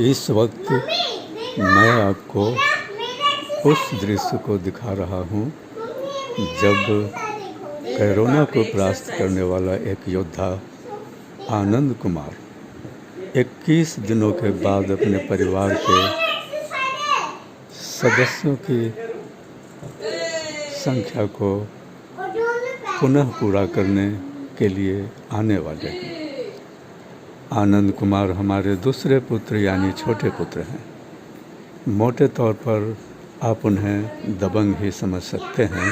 इस वक्त मैं आपको उस दृश्य को दिखा रहा हूँ जब कोरोना को परास्त करने वाला एक योद्धा आनंद कुमार 21 दिनों के बाद अपने परिवार के सदस्यों की संख्या को पुनः पूरा करने के लिए आने वाले हैं। आनंद कुमार हमारे दूसरे पुत्र यानी छोटे पुत्र हैं। मोटे तौर पर आप उन्हें दबंग ही समझ सकते हैं,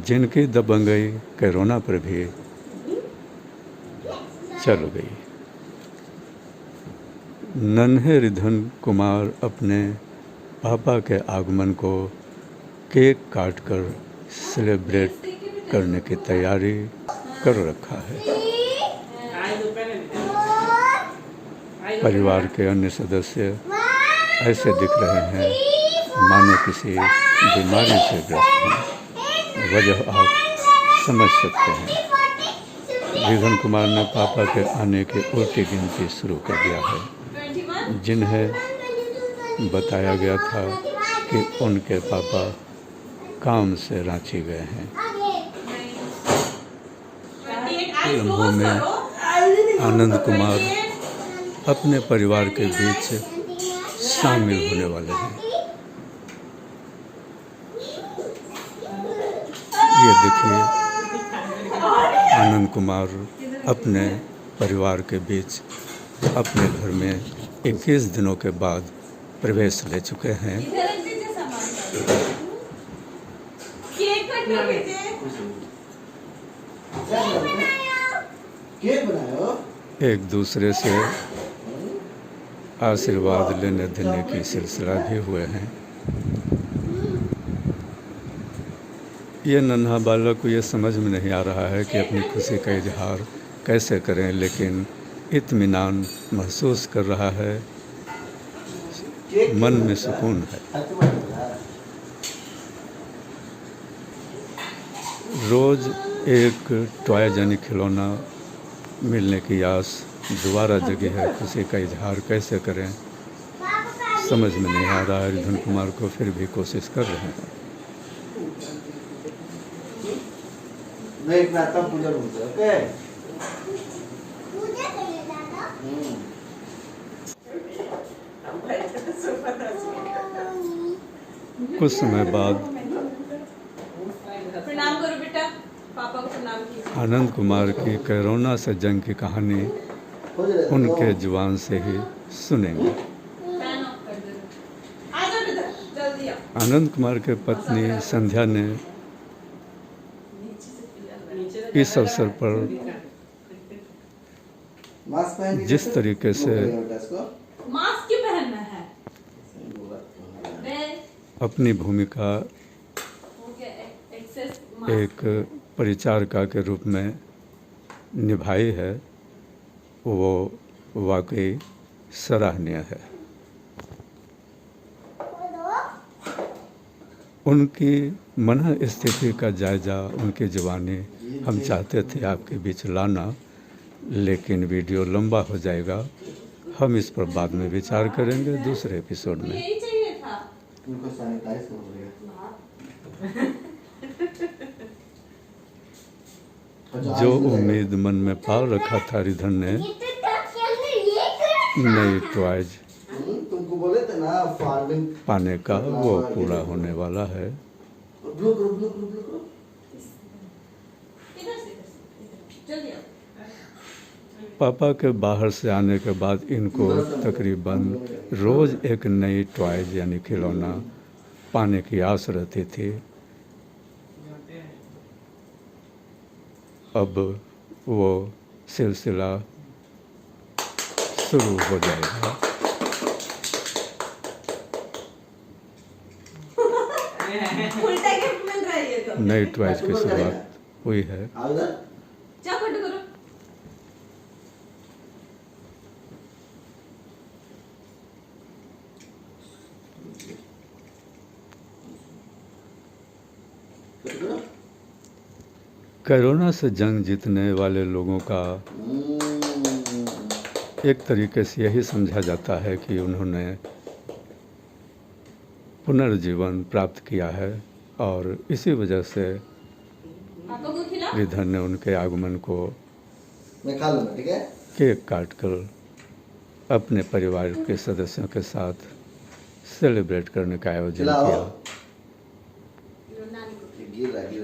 जिनकी दबंगई कोरोना पर भी चल गई। नन्हे रिधन कुमार अपने पापा के आगमन को केक काटकर सेलिब्रेट करने की तैयारी कर रखा है। परिवार के अन्य सदस्य ऐसे दिख रहे हैं मानो किसी बीमारी से ग्रस्त हैं। वजह आप समझ सकते हैं। रिधन कुमार ने पापा के आने की उल्टी गिनती शुरू कर दिया है, जिन्हें बताया गया था कि उनके पापा काम से रांची गए हैं। लम्हों में आनंद कुमार अपने परिवार के बीच शामिल होने वाले हैं। ये देखिए, आनंद कुमार अपने परिवार के बीच अपने घर में 21 दिनों के बाद प्रवेश ले चुके हैं। एक दूसरे से आशीर्वाद लेने देने की सिलसिला भी हुए हैं। ये नन्हा बालक को ये समझ में नहीं आ रहा है कि अपनी खुशी का इजहार कैसे करें, लेकिन इत्मीनान महसूस कर रहा है, मन में सुकून है। रोज़ एक टॉय यानी खिलौना मिलने की आस दोबारा जगी है। खुशी का इजहार कैसे करें समझ में नहीं आ रहा है। रिधन कुमार को फिर भी कोशिश कर रहे हैं। कुछ समय बाद प्रणाम करो बेटा, पापा को प्रणाम कीजिए। आनंद कुमार की कोरोना से जंग की कहानी उनके जुबान से ही सुनेंगे। आनंद कुमार के पत्नी संध्या ने इस अवसर पर जिस तरीके से मास्क क्यों पहनना है? अपनी भूमिका एक परिचारिका के रूप में निभाई है, वो वाकई सराहनीय है। उनकी मनः स्थिति का जायजा, उनकी जवानी हम चाहते थे आपके बीच लाना, लेकिन वीडियो लंबा हो जाएगा। हम इस पर बाद में विचार करेंगे दूसरे एपिसोड में। यही चाहिए था। जो उम्मीद मन में पाल रखा था रिधन ने, नई टॉयज पाने का, वो पूरा होने वाला है। पापा के बाहर से आने के बाद इनको तकरीबन रोज़ एक नई टॉयज यानी खिलौना पाने की आस रहती थी। अब वो सिलसिला शुरू हो जाएगा। नई टॉयज की शुरुआत हुई है। कोरोना से जंग जीतने वाले लोगों का एक तरीके से यही समझा जाता है कि उन्होंने पुनर्जीवन प्राप्त किया है और इसी वजह से पापा को खिला। श्रीधर ने उनके आगमन को मैं खा लूँगा, ठीक है? केक काटकर अपने परिवार के सदस्यों के साथ सेलिब्रेट करने का आयोजन खिलाओ। किया। गिर रहा है।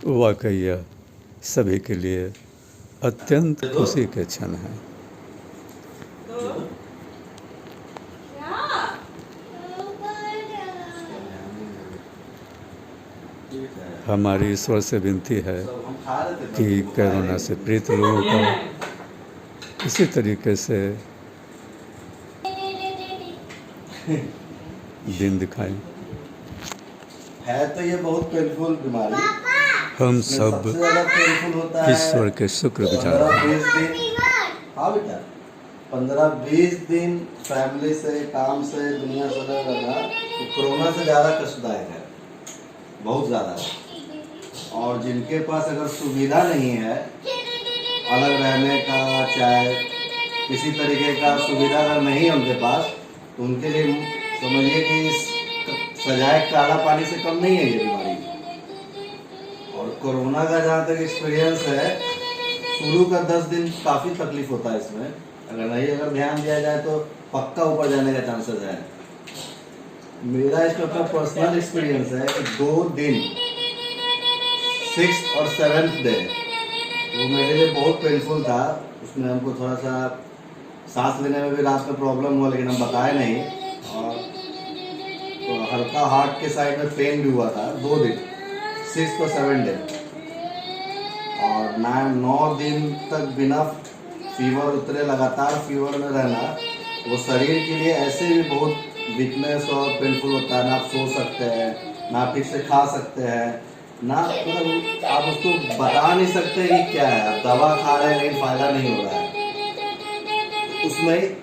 वाकई यह सभी के लिए अत्यंत खुशी के क्षण हैं। हमारी ईश्वर से विनती है कि कोरोना से पीड़ित लोगों को इसी तरीके से दिन दिखाएं। है तो ये बहुत पेनफुल बीमारी। हम सबसे सब ज़्यादा पेनफुल होता है ईश्वर के शुक्रगुजार हैं। 15-20 दिन। हाँ बेटा, 15-20 दिन फैमिली से, काम से, दुनिया से अलग रहना तो कोरोना से ज़्यादा कष्टदायक है, बहुत ज़्यादा है। और जिनके पास अगर सुविधा नहीं है अलग रहने का, चाहे किसी तरीके का सुविधा अगर नहीं है उनके पास, तो उनके लिए समझिए कि इस सजाए काला पानी से कम नहीं है ये बीमारी। और कोरोना का जहाँ तक एक्सपीरियंस है, शुरू का 10 दिन काफ़ी तकलीफ होता है इसमें। अगर ध्यान दिया जाए तो पक्का ऊपर जाने का चांसेस है। मेरा इसमें अपना पर्सनल एक्सपीरियंस है कि 2 दिन 6th और 7th डे वो मेरे लिए बहुत पेनफुल था। उसमें हमको थोड़ा सा सांस लेने में भी रात में प्रॉब्लम हुआ, लेकिन हम बताए नहीं। और तो हल्का हार्ट के साइड में पेन भी हुआ था 2 दिन, 6th और 7th डे। और 9 दिन तक बिना फीवर उतरे लगातार फीवर में रहना, वो शरीर के लिए ऐसे भी बहुत वीकनेस और पेनफुल होता है। ना आप सो सकते हैं, ना आप ठीक से खा सकते हैं, ना मतलब आप उसको बता नहीं सकते कि क्या है। आप दवा खा रहे हैं लेकिन फ़ायदा नहीं हो रहा है।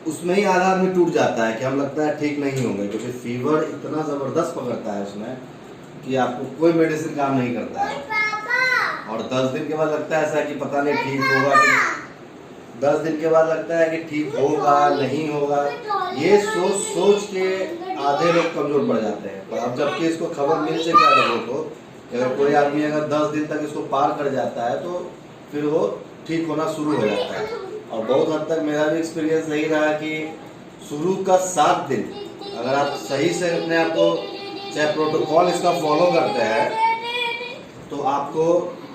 उसमें ही आधा आदमी टूट जाता है कि हम लगता है ठीक नहीं होंगे, क्योंकि फीवर इतना ज़बरदस्त पकड़ता है उसमें कि आपको कोई मेडिसिन काम नहीं करता है। और 10 दिन के बाद लगता है ऐसा कि पता नहीं ठीक होगा कि 10 दिन के बाद लगता है कि ठीक होगा नहीं होगा। ये सोच के आधे लोग कमज़ोर पड़ जाते हैं। पर अब जबकि इसको खबर मिल से क्या लोगों को कि अगर कोई आदमी अगर 10 दिन तक इसको पार कर जाता है तो फिर वो ठीक होना शुरू हो जाता है। और बहुत हद तक मेरा भी एक्सपीरियंस यही रहा कि शुरू का 7 दिन अगर आप सही से अपने आप को चाहे प्रोटोकॉल इसका फॉलो करते हैं तो आपको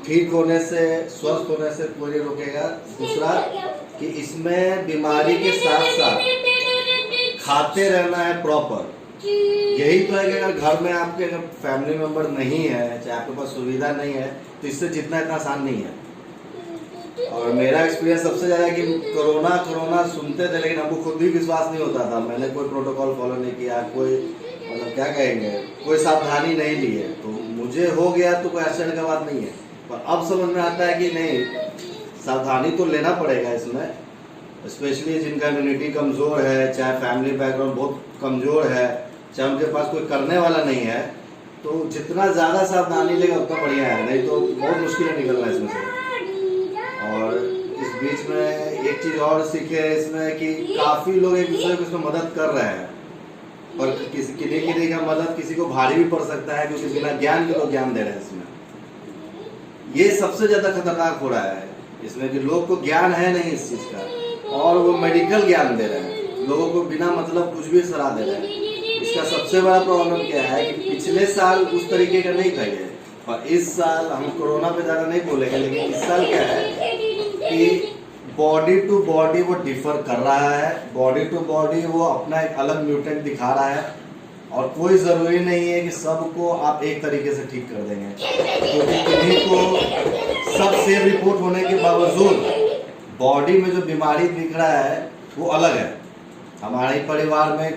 ठीक होने से, स्वस्थ होने से कोई नहीं रोकेगा। दूसरा कि इसमें बीमारी के साथ साथ खाते रहना है प्रॉपर। यही तो है कि अगर घर में आपके अगर फैमिली मेम्बर नहीं है, चाहे आपके पास सुविधा नहीं है, तो इससे जितना इतना आसान नहीं है। और मेरा एक्सपीरियंस सबसे ज़्यादा कि कोरोना सुनते थे लेकिन हमको खुद भी विश्वास नहीं होता था। मैंने कोई प्रोटोकॉल फॉलो नहीं किया, कोई मतलब क्या कहेंगे, कोई सावधानी नहीं ली है, तो मुझे हो गया तो कोई आश्चर्य का बात नहीं है। पर अब समझ में आता है कि नहीं, सावधानी तो लेना पड़ेगा इसमें, स्पेशली जिनका इम्यूनिटी कमज़ोर है, चाहे फैमिली बैकग्राउंड बहुत कमज़ोर है, चाहे उनके पास कोई करने वाला नहीं है, तो जितना ज़्यादा सावधानी लेगा उतना बढ़िया है, नहीं तो बहुत मुश्किल है निकलना इसमें से। और इस बीच में एक चीज़ और सीखे इसमें कि काफ़ी लोग एक दूसरे को इसमें मदद कर रहे हैं, पर किसी का मदद किसी को भारी भी पड़ सकता है, क्योंकि बिना ज्ञान के लोग ज्ञान दे रहे हैं इसमें। ये सबसे ज़्यादा खतरनाक हो रहा है इसमें कि लोग को ज्ञान है नहीं इस चीज़ का, और वो मेडिकल ज्ञान दे रहे हैं, लोगों को बिना मतलब कुछ भी सलाह दे रहे हैं। इसका सबसे बड़ा प्रॉब्लम क्या है कि पिछले साल उस तरीके का नहीं था ये, और इस साल हम कोरोना पे ज़्यादा नहीं बोलेंगे, लेकिन इस साल क्या है कि बॉडी टू बॉडी वो डिफर कर रहा है, बॉडी टू बॉडी वो अपना एक अलग म्यूटेंट दिखा रहा है। और कोई ज़रूरी नहीं है कि सबको आप एक तरीके से ठीक कर देंगे, क्योंकि किन्हीं को सब सेफ रिपोर्ट होने के बावजूद बॉडी में जो बीमारी दिख रहा है वो अलग है। हमारे परिवार में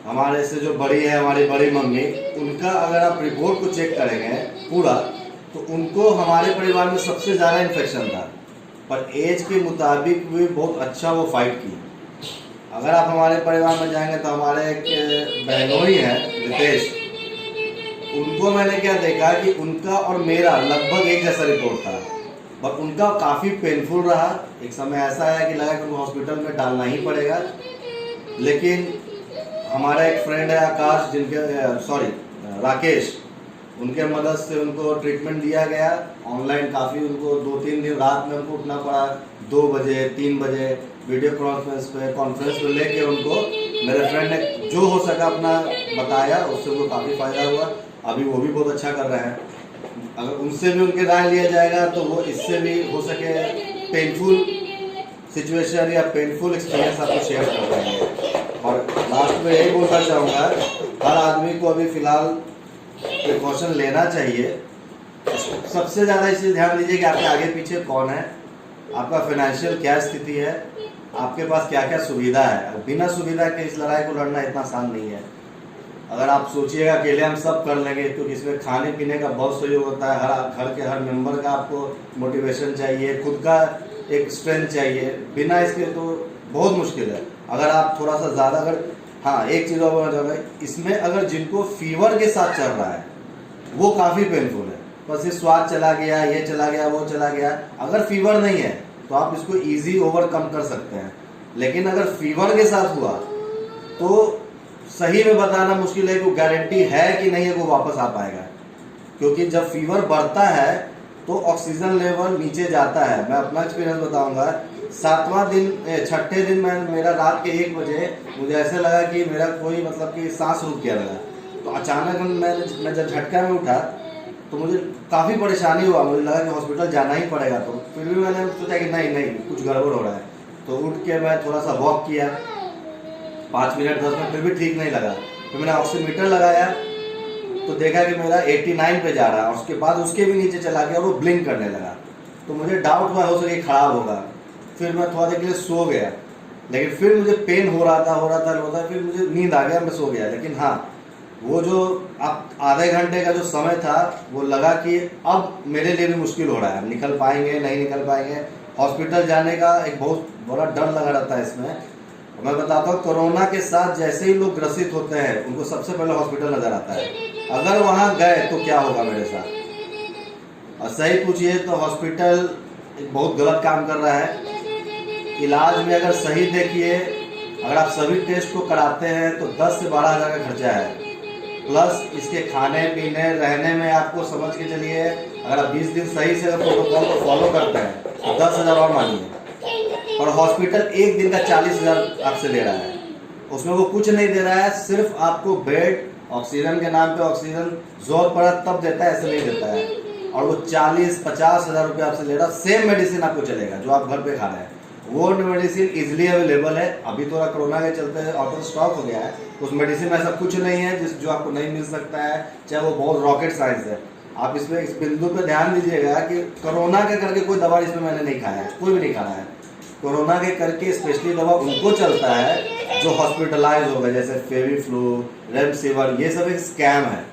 हमारे से जो बड़ी है, हमारी बड़ी मम्मी, उनका अगर आप रिपोर्ट को चेक करेंगे पूरा, तो उनको हमारे परिवार में सबसे ज़्यादा इन्फेक्शन था, पर एज के मुताबिक भी बहुत अच्छा वो फाइट की। अगर आप हमारे परिवार में जाएंगे तो हमारे एक बहनोई है रितेश, उनको मैंने क्या देखा कि उनका और मेरा लगभग एक जैसा रिपोर्ट था, पर उनका काफ़ी पेनफुल रहा। एक समय ऐसा है कि लगा कि उनको हॉस्पिटल में डालना ही पड़ेगा, लेकिन हमारा एक फ्रेंड है आकाश, राकेश, उनके मदद से उनको ट्रीटमेंट दिया गया ऑनलाइन। काफ़ी उनको 2-3 दिन रात में उनको उठना पड़ा, 2 बजे 3 बजे वीडियो कॉन्फ्रेंस पे लेके उनको मेरे फ्रेंड ने जो हो सका अपना बताया, उससे उनको काफ़ी फ़ायदा हुआ। अभी वो भी बहुत अच्छा कर रहे हैं। अगर उनसे भी उनके राय लिया जाएगा तो वो इससे भी हो सके पेनफुल सिचुएशन या पेनफुल एक्सपीरियंस आपको शेयर कर पाएंगे। और लास्ट में यही बोलना चाहूँगा, हर आदमी को अभी फ़िलहाल प्रिकॉशन लेना चाहिए। सबसे ज़्यादा इसे ध्यान दीजिए कि आपके आगे पीछे कौन है, आपका फाइनेंशियल क्या स्थिति है, आपके पास क्या क्या सुविधा है। बिना सुविधा के इस लड़ाई को लड़ना इतना आसान नहीं है। अगर आप सोचिएगा अकेले हम सब कर लेंगे, क्योंकि इसमें खाने पीने का बहुत सहयोग होता है, हर घर के हर मेंबर का आपको मोटिवेशन चाहिए, खुद का एक स्ट्रेंथ चाहिए। बिना इसके तो बहुत मुश्किल है। अगर आप थोड़ा सा ज़्यादा हाँ, एक चीज़ और बोलना चाहूँगा, इसमें अगर जिनको फीवर के साथ चल रहा है वो काफ़ी पेनफुल है, बस ये स्वाद चला गया, ये चला गया, वो चला गया। अगर फीवर नहीं है तो आप इसको ईजी ओवरकम कर सकते हैं, लेकिन अगर फीवर के साथ हुआ तो सही में बताना मुश्किल है कि गारंटी है कि नहीं है वो वापस आ पाएगा। क्योंकि जब फीवर बढ़ता है तो ऑक्सीजन लेवल नीचे जाता है। मैं अपना एक्सपीरियंस बताऊंगा, 6ठे दिन मेरा रात के 1 बजे मुझे ऐसे लगा कि मेरा कोई मतलब कि सांस रुक गया लगा। तो अचानक मैं जब झटका में उठा तो मुझे काफ़ी परेशानी हुआ, मुझे लगा कि हॉस्पिटल जाना ही पड़ेगा। तो फिर भी मैंने सोचा कि नहीं कुछ गड़बड़ हो रहा है, तो उठ के मैं थोड़ा सा वॉक किया 5 मिनट 10 मिनट, फिर भी ठीक नहीं लगा। फिर मैंने ऑक्सीमीटर लगाया तो देखा कि मेरा 89 पे जा रहा है, और उसके बाद उसके भी नीचे चला गया और वो ब्लिंक करने लगा। तो मुझे डाउट हुआ हो सके खराब होगा। फिर मैं थोड़ा देर के लिए सो गया, लेकिन फिर मुझे पेन हो रहा था, फिर मुझे नींद आ गया, मैं सो गया। लेकिन हाँ, वो जो आप आधे घंटे का जो समय था वो लगा कि अब मेरे लिए भी मुश्किल हो रहा है, निकल पाएंगे नहीं निकल पाएंगे। हॉस्पिटल जाने का एक बहुत बड़ा डर लगा रहता है इसमें। मैं बताता हूँ, कोरोना के साथ जैसे ही लोग ग्रसित होते हैं उनको सबसे पहले हॉस्पिटल नजर आता है। अगर वहाँ गए तो क्या होगा मेरे साथ, और सही पूछिए तो हॉस्पिटल एक बहुत गलत काम कर रहा है। इलाज में अगर सही देखिए, अगर आप सभी टेस्ट को कराते हैं तो 10 से 12 हज़ार का खर्चा है, प्लस इसके खाने पीने रहने में आपको समझ के चलिए, अगर आप 20 दिन सही से अगर प्रोटोकॉल को फॉलो करते हैं तो 10,000 और मानिए। और हॉस्पिटल 1 दिन का 40,000 आपसे ले रहा है, उसमें वो कुछ नहीं दे रहा है, सिर्फ आपको बेड, ऑक्सीजन के नाम पे ऑक्सीजन जोर पड़ा तब देता है, ऐसे नहीं देता है। और वो 40-50 हज़ार रुपये आपसे ले रहा है। सेम मेडिसिन आपको चलेगा जो आप घर पे खा रहे हैं, वो मेडिसिन इजिली अवेलेबल है। अभी थोड़ा कोरोना के चलते आउट ऑफ स्टॉक हो गया है, उस मेडिसिन में ऐसा कुछ नहीं है जो आपको नहीं मिल सकता है, चाहे वो बहुत रॉकेट साइंस है। आप इसमें इस बिंदु पे ध्यान दीजिएगा कि कोरोना के करके कोई दवा इसमें मैंने नहीं खाया है, कोई भी नहीं खाया है। कोरोना के करके स्पेशली दवा उनको चलता है जो हॉस्पिटलाइज हो गए, जैसे फेविफ्लू, रेमडेसिविर, ये सब एक स्कैम है।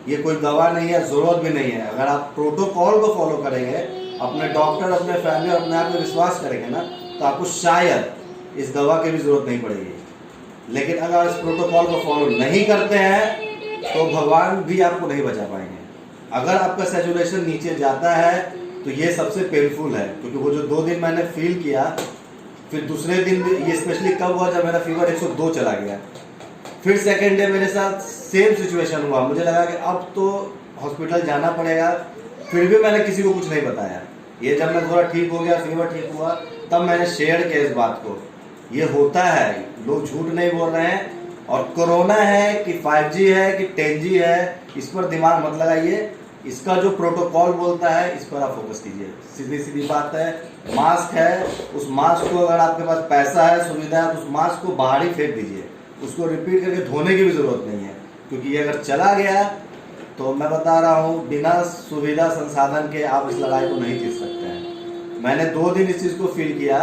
ये कोई दवा नहीं है, ज़रूरत भी नहीं है। अगर आप प्रोटोकॉल को फॉलो करेंगे, अपने डॉक्टर, अपने फैमिली और अपने आप पे विश्वास करेंगे ना, तो आपको शायद इस दवा की भी ज़रूरत नहीं पड़ेगी। लेकिन अगर इस प्रोटोकॉल को फॉलो नहीं करते हैं तो भगवान भी आपको नहीं बचा पाएंगे। अगर आपका सैचुरेशन नीचे जाता है तो ये सबसे पेनफुल है, क्योंकि वो जो 2 दिन मैंने फील किया, फिर दूसरे दिन ये स्पेशली कब हुआ जब मेरा फीवर 102 चला गया। फिर सेकेंड डे मेरे साथ सेम सिचुएशन हुआ, मुझे लगा कि अब तो हॉस्पिटल जाना पड़ेगा। फिर भी मैंने किसी को कुछ नहीं बताया। ये जब मैं थोड़ा ठीक हो गया, फीवर ठीक हुआ, तब मैंने शेयर किया इस बात को। ये होता है, लोग झूठ नहीं बोल रहे हैं। और कोरोना है कि 5G है कि 10G है, इस पर दिमाग मत लगाइए। इसका जो प्रोटोकॉल बोलता है इस पर आप फोकस कीजिए। सीधी सीधी बात है। मास्क है, उस मास्क को अगर आपके पास पैसा है, सुविधा है, तो उस मास्क को बाहर ही फेंक दीजिए। उसको रिपीट करके धोने की भी जरूरत नहीं है, क्योंकि ये अगर चला गया तो मैं बता रहा हूँ, बिना सुविधा संसाधन के आप इस लड़ाई को नहीं जीत सकते हैं। मैंने 2 दिन इस चीज़ को फील किया,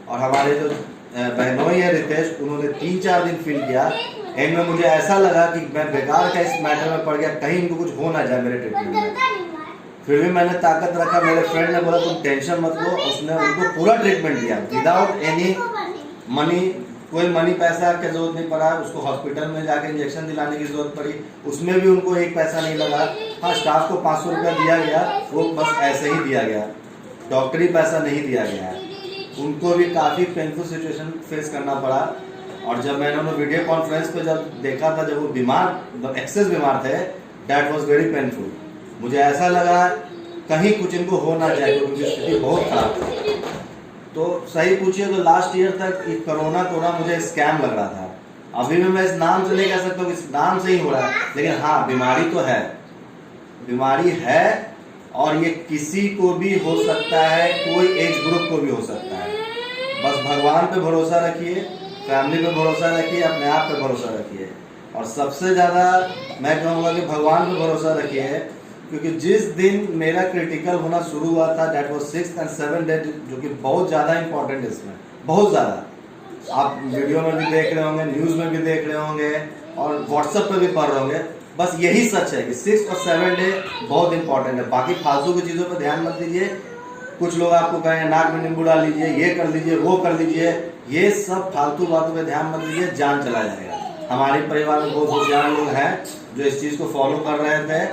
और हमारे जो बहनोई है रितेश, उन्होंने 3-4 दिन फील किया। एंड में मुझे ऐसा लगा कि मैं बेकार का इस मैटर में पड़ गया, कहीं इनको कुछ हो ना जाए मेरे ट्रीटमेंट में। फिर भी मैंने ताकत रखा। मेरे फ्रेंड ने बोला तुम टेंशन मत लो, उसने उनको पूरा ट्रीटमेंट दिया विदाउट एनी मनी, कोई मनी पैसा की जरूरत नहीं पड़ा। उसको हॉस्पिटल में जाके इंजेक्शन दिलाने की जरूरत पड़ी, उसमें भी उनको एक पैसा नहीं लगा। हाँ, स्टाफ को 500 रुपया दिया गया, वो बस ऐसे ही दिया गया, डॉक्टरी पैसा नहीं दिया गया है। उनको भी काफ़ी पेनफुल सिचुएशन फेस करना पड़ा। और जब मैंने उन्हें वीडियो कॉन्फ्रेंस पे जब देखा था, जब वो बीमार, मतलब एक्सेस बीमार थे, डैट वॉज वेरी पेनफुल। मुझे ऐसा लगा कहीं कुछ इनको हो ना जाए, क्योंकि उनकी स्थिति बहुत खराब थी। तो सही पूछिए तो लास्ट ईयर तक ये कोरोना मुझे स्कैम लग रहा था। अभी भी मैं इस नाम से नहीं कह सकता हूँ इस नाम से ही हो रहा है, लेकिन हाँ, बीमारी तो है, बीमारी है और ये किसी को भी हो सकता है, कोई एज ग्रुप को भी हो सकता है। बस भगवान पे भरोसा रखिए, फैमिली पे भरोसा रखिए, अपने आप पे भरोसा रखिए, और सबसे ज़्यादा मैं कहूँगा कि भगवान पे भरोसा रखिए, क्योंकि जिस दिन मेरा क्रिटिकल होना शुरू हुआ था, date was 6th and 7th day, जो कि बहुत ज़्यादा इंपॉर्टेंट है इसमें, बहुत ज़्यादा। आप वीडियो में भी देख रहे होंगे, न्यूज़ में भी देख रहे होंगे और व्हाट्सएप पे भी पढ़ रहे होंगे। बस यही सच है कि 6th और 7th डे बहुत इंपॉर्टेंट है। बाकी फालतू की चीज़ों पर ध्यान मत दीजिए। कुछ लोग आपको कहेंगे नाक में नींबू डाल लीजिए, ये कर लीजिए, वो कर लीजिए, ये सब फालतू बातों पे ध्यान मत दीजिए, जान चला जाएगा। हमारे परिवार में बहुत होशियार लोग हैं जो इस चीज़ को फॉलो कर रहे थे,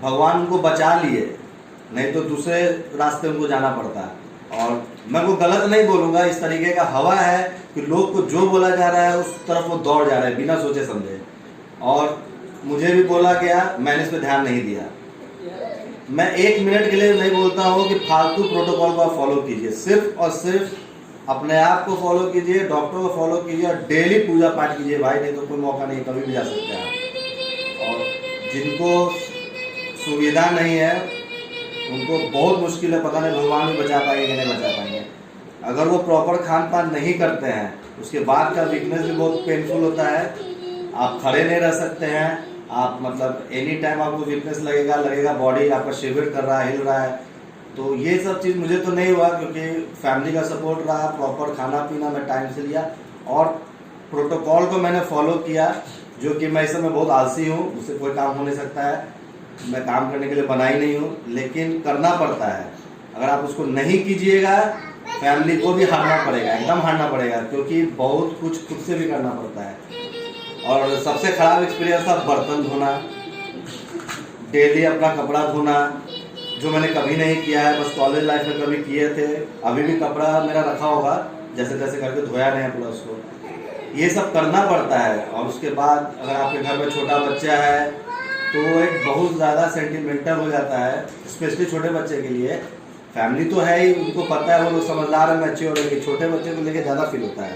भगवान उनको बचा लिए, नहीं तो दूसरे रास्ते उनको जाना पड़ता है। और मैं वो गलत नहीं बोलूँगा, इस तरीके का हवा है कि लोग को जो बोला जा रहा है उस तरफ वो दौड़ जा रहे हैं बिना सोचे समझे। और मुझे भी बोला गया, मैंने इस पर ध्यान नहीं दिया। मैं 1 मिनट के लिए नहीं बोलता हूँ कि फालतू प्रोटोकॉल को आप फॉलो कीजिए, सिर्फ और सिर्फ अपने आप को फॉलो कीजिए, डॉक्टर को फॉलो कीजिए और डेली पूजा पाठ कीजिए भाई, नहीं तो कोई मौका नहीं, कभी भी जा सकते हैं आप। और जिनको सुविधा नहीं है उनको बहुत मुश्किल है, पता नहीं भगवान भी बचा पाएंगे कि नहीं बचा पाएंगे। अगर वो प्रॉपर खान पान नहीं करते हैं, उसके बाद का वीकनेस भी बहुत पेनफुल होता है। आप खड़े नहीं रह सकते हैं, आप मतलब एनी टाइम आपको वीकनेस लगेगा, बॉडी आपका शिविर कर रहा है, हिल रहा है। तो ये सब चीज़ मुझे तो नहीं हुआ, क्योंकि फैमिली का सपोर्ट रहा, प्रॉपर खाना पीना मैं टाइम से लिया और प्रोटोकॉल को मैंने फॉलो किया, जो कि मैं इस समय बहुत आलसी हूँ, उससे कोई काम हो नहीं सकता है, मैं काम करने के लिए बना ही नहीं हूँ, लेकिन करना पड़ता है। अगर आप उसको नहीं कीजिएगा, फैमिली को भी हारना पड़ेगा, एकदम हारना पड़ेगा, क्योंकि बहुत कुछ खुद से भी करना पड़ता है। और सबसे खराब एक्सपीरियंस था बर्तन धोना, डेली अपना कपड़ा धोना, जो मैंने कभी नहीं किया है, बस कॉलेज लाइफ में कभी किए थे। अभी भी कपड़ा मेरा रखा होगा, जैसे तैसे करके धोया नहीं पूरा उसको। ये सब करना पड़ता है। और उसके बाद अगर आपके घर में छोटा बच्चा है तो वो एक बहुत ज़्यादा सेंटिमेंटल हो जाता है, स्पेशली छोटे बच्चे के लिए। फैमिली तो है ही, उनको पता है, वो लोग समझदार है, मैच्योर है, छोटे बच्चे को लेके ज़्यादा फील होता है।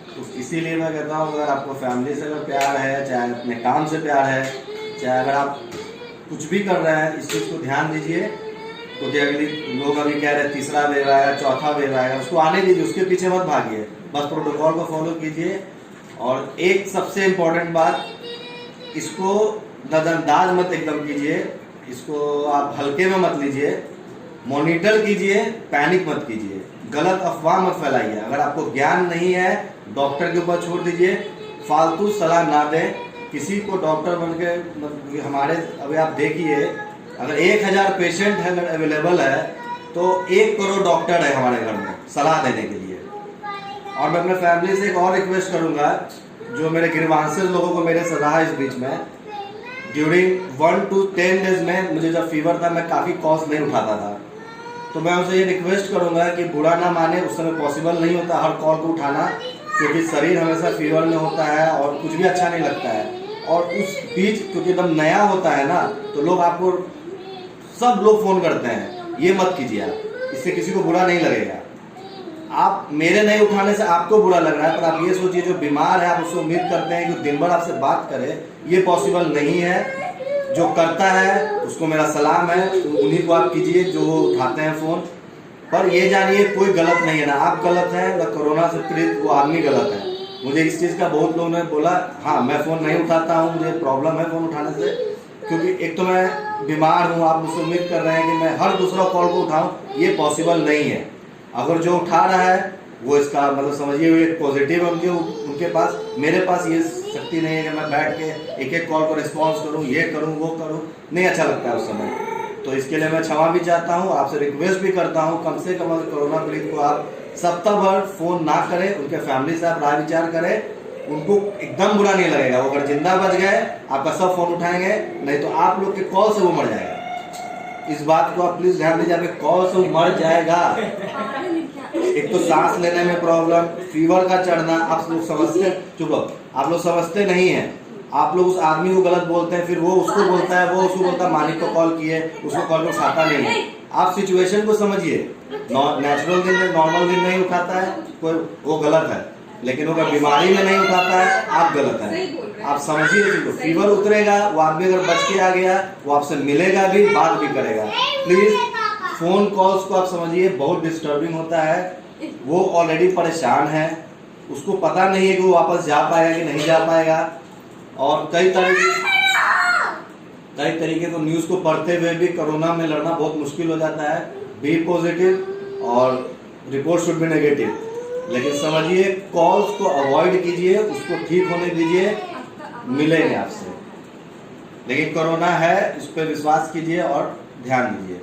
तो इसीलिए मैं कहता हूँ, अगर आपको फैमिली से अगर प्यार है, चाहे अपने काम से प्यार है, चाहे अगर आप कुछ भी कर रहे हैं, इस चीज़ को ध्यान दीजिए। क्योंकि अगली लोग अभी कह रहे हैं तीसरा वेव आएगा, चौथा वेव आएगा, उसको आने दीजिए, उसके पीछे मत भागिए, बस प्रोटोकॉल को फॉलो कीजिए। और एक सबसे इम्पोर्टेंट बात, इसको नजरअंदाज मत एकदम कीजिए, इसको आप हल्के में मत लीजिए, मॉनिटर कीजिए, पैनिक मत कीजिए, गलत अफवाह मत फैलाइए। अगर आपको ज्ञान नहीं है, डॉक्टर के ऊपर छोड़ दीजिए, फालतू सलाह ना दें किसी को। डॉक्टर बन के मतलब हमारे अभी आप देखिए, अगर 1000 पेशेंट है अगर अवेलेबल है तो 1 करोड़ डॉक्टर है हमारे घर में सलाह देने के लिए। और मैं अपने फैमिली से एक और रिक्वेस्ट करूंगा, जो मेरे गिरवांशज लोगों को मेरे से रहा इस बीच में, ड्यूरिंग 1 to 10 डेज में मुझे जब फीवर था, मैं काफ़ी कॉल्स नहीं उठाता था, तो मैं उनसे ये रिक्वेस्ट करूंगा कि बुरा ना माने, उस समय पॉसिबल नहीं होता हर कॉल को उठाना, क्योंकि शरीर हमेशा फीवर में होता है और कुछ भी अच्छा नहीं लगता है। और उस बीच क्योंकि एकदम नया होता है ना, तो लोग आपको, सब लोग फ़ोन करते हैं, ये मत कीजिए आप, इससे किसी को बुरा नहीं लगेगा। आप मेरे नहीं उठाने से आपको बुरा लग रहा है, पर आप ये सोचिए जो बीमार है, आप उससे उम्मीद करते हैं कि दिन भर आपसे बात करे, ये पॉसिबल नहीं है। जो करता है उसको मेरा सलाम है, उन्हीं को आप कीजिए जो उठाते हैं फ़ोन। पर ये जानिए कोई गलत नहीं है, ना आप गलत हैं, ना कोरोना से पीड़ित वो आदमी गलत है। मुझे इस चीज़ का बहुत लोगों ने बोला, हाँ मैं फ़ोन नहीं उठाता हूँ, मुझे प्रॉब्लम है फ़ोन उठाने से, क्योंकि एक तो मैं बीमार हूँ, आप मुझसे उम्मीद कर रहे हैं कि मैं हर दूसरा कॉल को उठाऊँ, ये पॉसिबल नहीं है। अगर जो उठा रहा है वो इसका मतलब समझिए एक पॉजिटिव है उनके पास, मेरे पास ये शक्ति नहीं है कि मैं बैठ के एक एक कॉल को रिस्पॉन्स करूं, ये करूं, वो करूं, नहीं अच्छा लगता है उस समय। तो इसके लिए मैं क्षमा भी चाहता हूं, आपसे रिक्वेस्ट भी करता हूं, कम से कम कोरोना पीड़ित को आप सप्ताह भर फोन ना करें, उनके फैमिली से आप राय विचार करें, उनको एकदम बुरा नहीं लगेगा। वो अगर जिंदा बच गए आपका सब फोन उठाएंगे, नहीं तो आप लोग के कॉल से वो मर जाएगा। इस बात को आप प्लीज ध्यान दीजिए, आपके कॉल से वो मर जाएगा। एक तो सांस लेने में प्रॉब्लम, फीवर का चढ़ना, आप लोग समझते, चुप रहो, आप लोग समझते नहीं है। आप लोग उस आदमी को गलत बोलते हैं, फिर वो उसको बोलता है, वो उसको बोलता है मालिक को कॉल किए, उसको कॉल को उठाता नहीं है। आप सिचुएशन को समझिए, नेचुरल दिन में, नॉर्मल दिन नहीं उठाता है कोई, वो गलत है, लेकिन अगर बीमारी में नहीं उठाता है आप गलत है। आप समझिए, फीवर उतरेगा, वो आदमी अगर बच के आ गया, वो आपसे मिलेगा भी, बात भी करेगा। प्लीज फोन कॉल्स को आप समझिए, बहुत डिस्टर्बिंग होता है। वो ऑलरेडी परेशान है, उसको पता नहीं है कि वो वापस जा पाएगा कि नहीं जा पाएगा, और कई तरीके को न्यूज को पढ़ते हुए भी कोरोना में लड़ना बहुत मुश्किल हो जाता है। बी पॉजिटिव और रिपोर्ट शुड बी नेगेटिव, लेकिन समझिए कॉल्स को अवॉइड कीजिए, उसको ठीक होने दीजिए, मिलेंगे आपसे। लेकिन कोरोना है, इस पर विश्वास कीजिए और ध्यान दीजिए।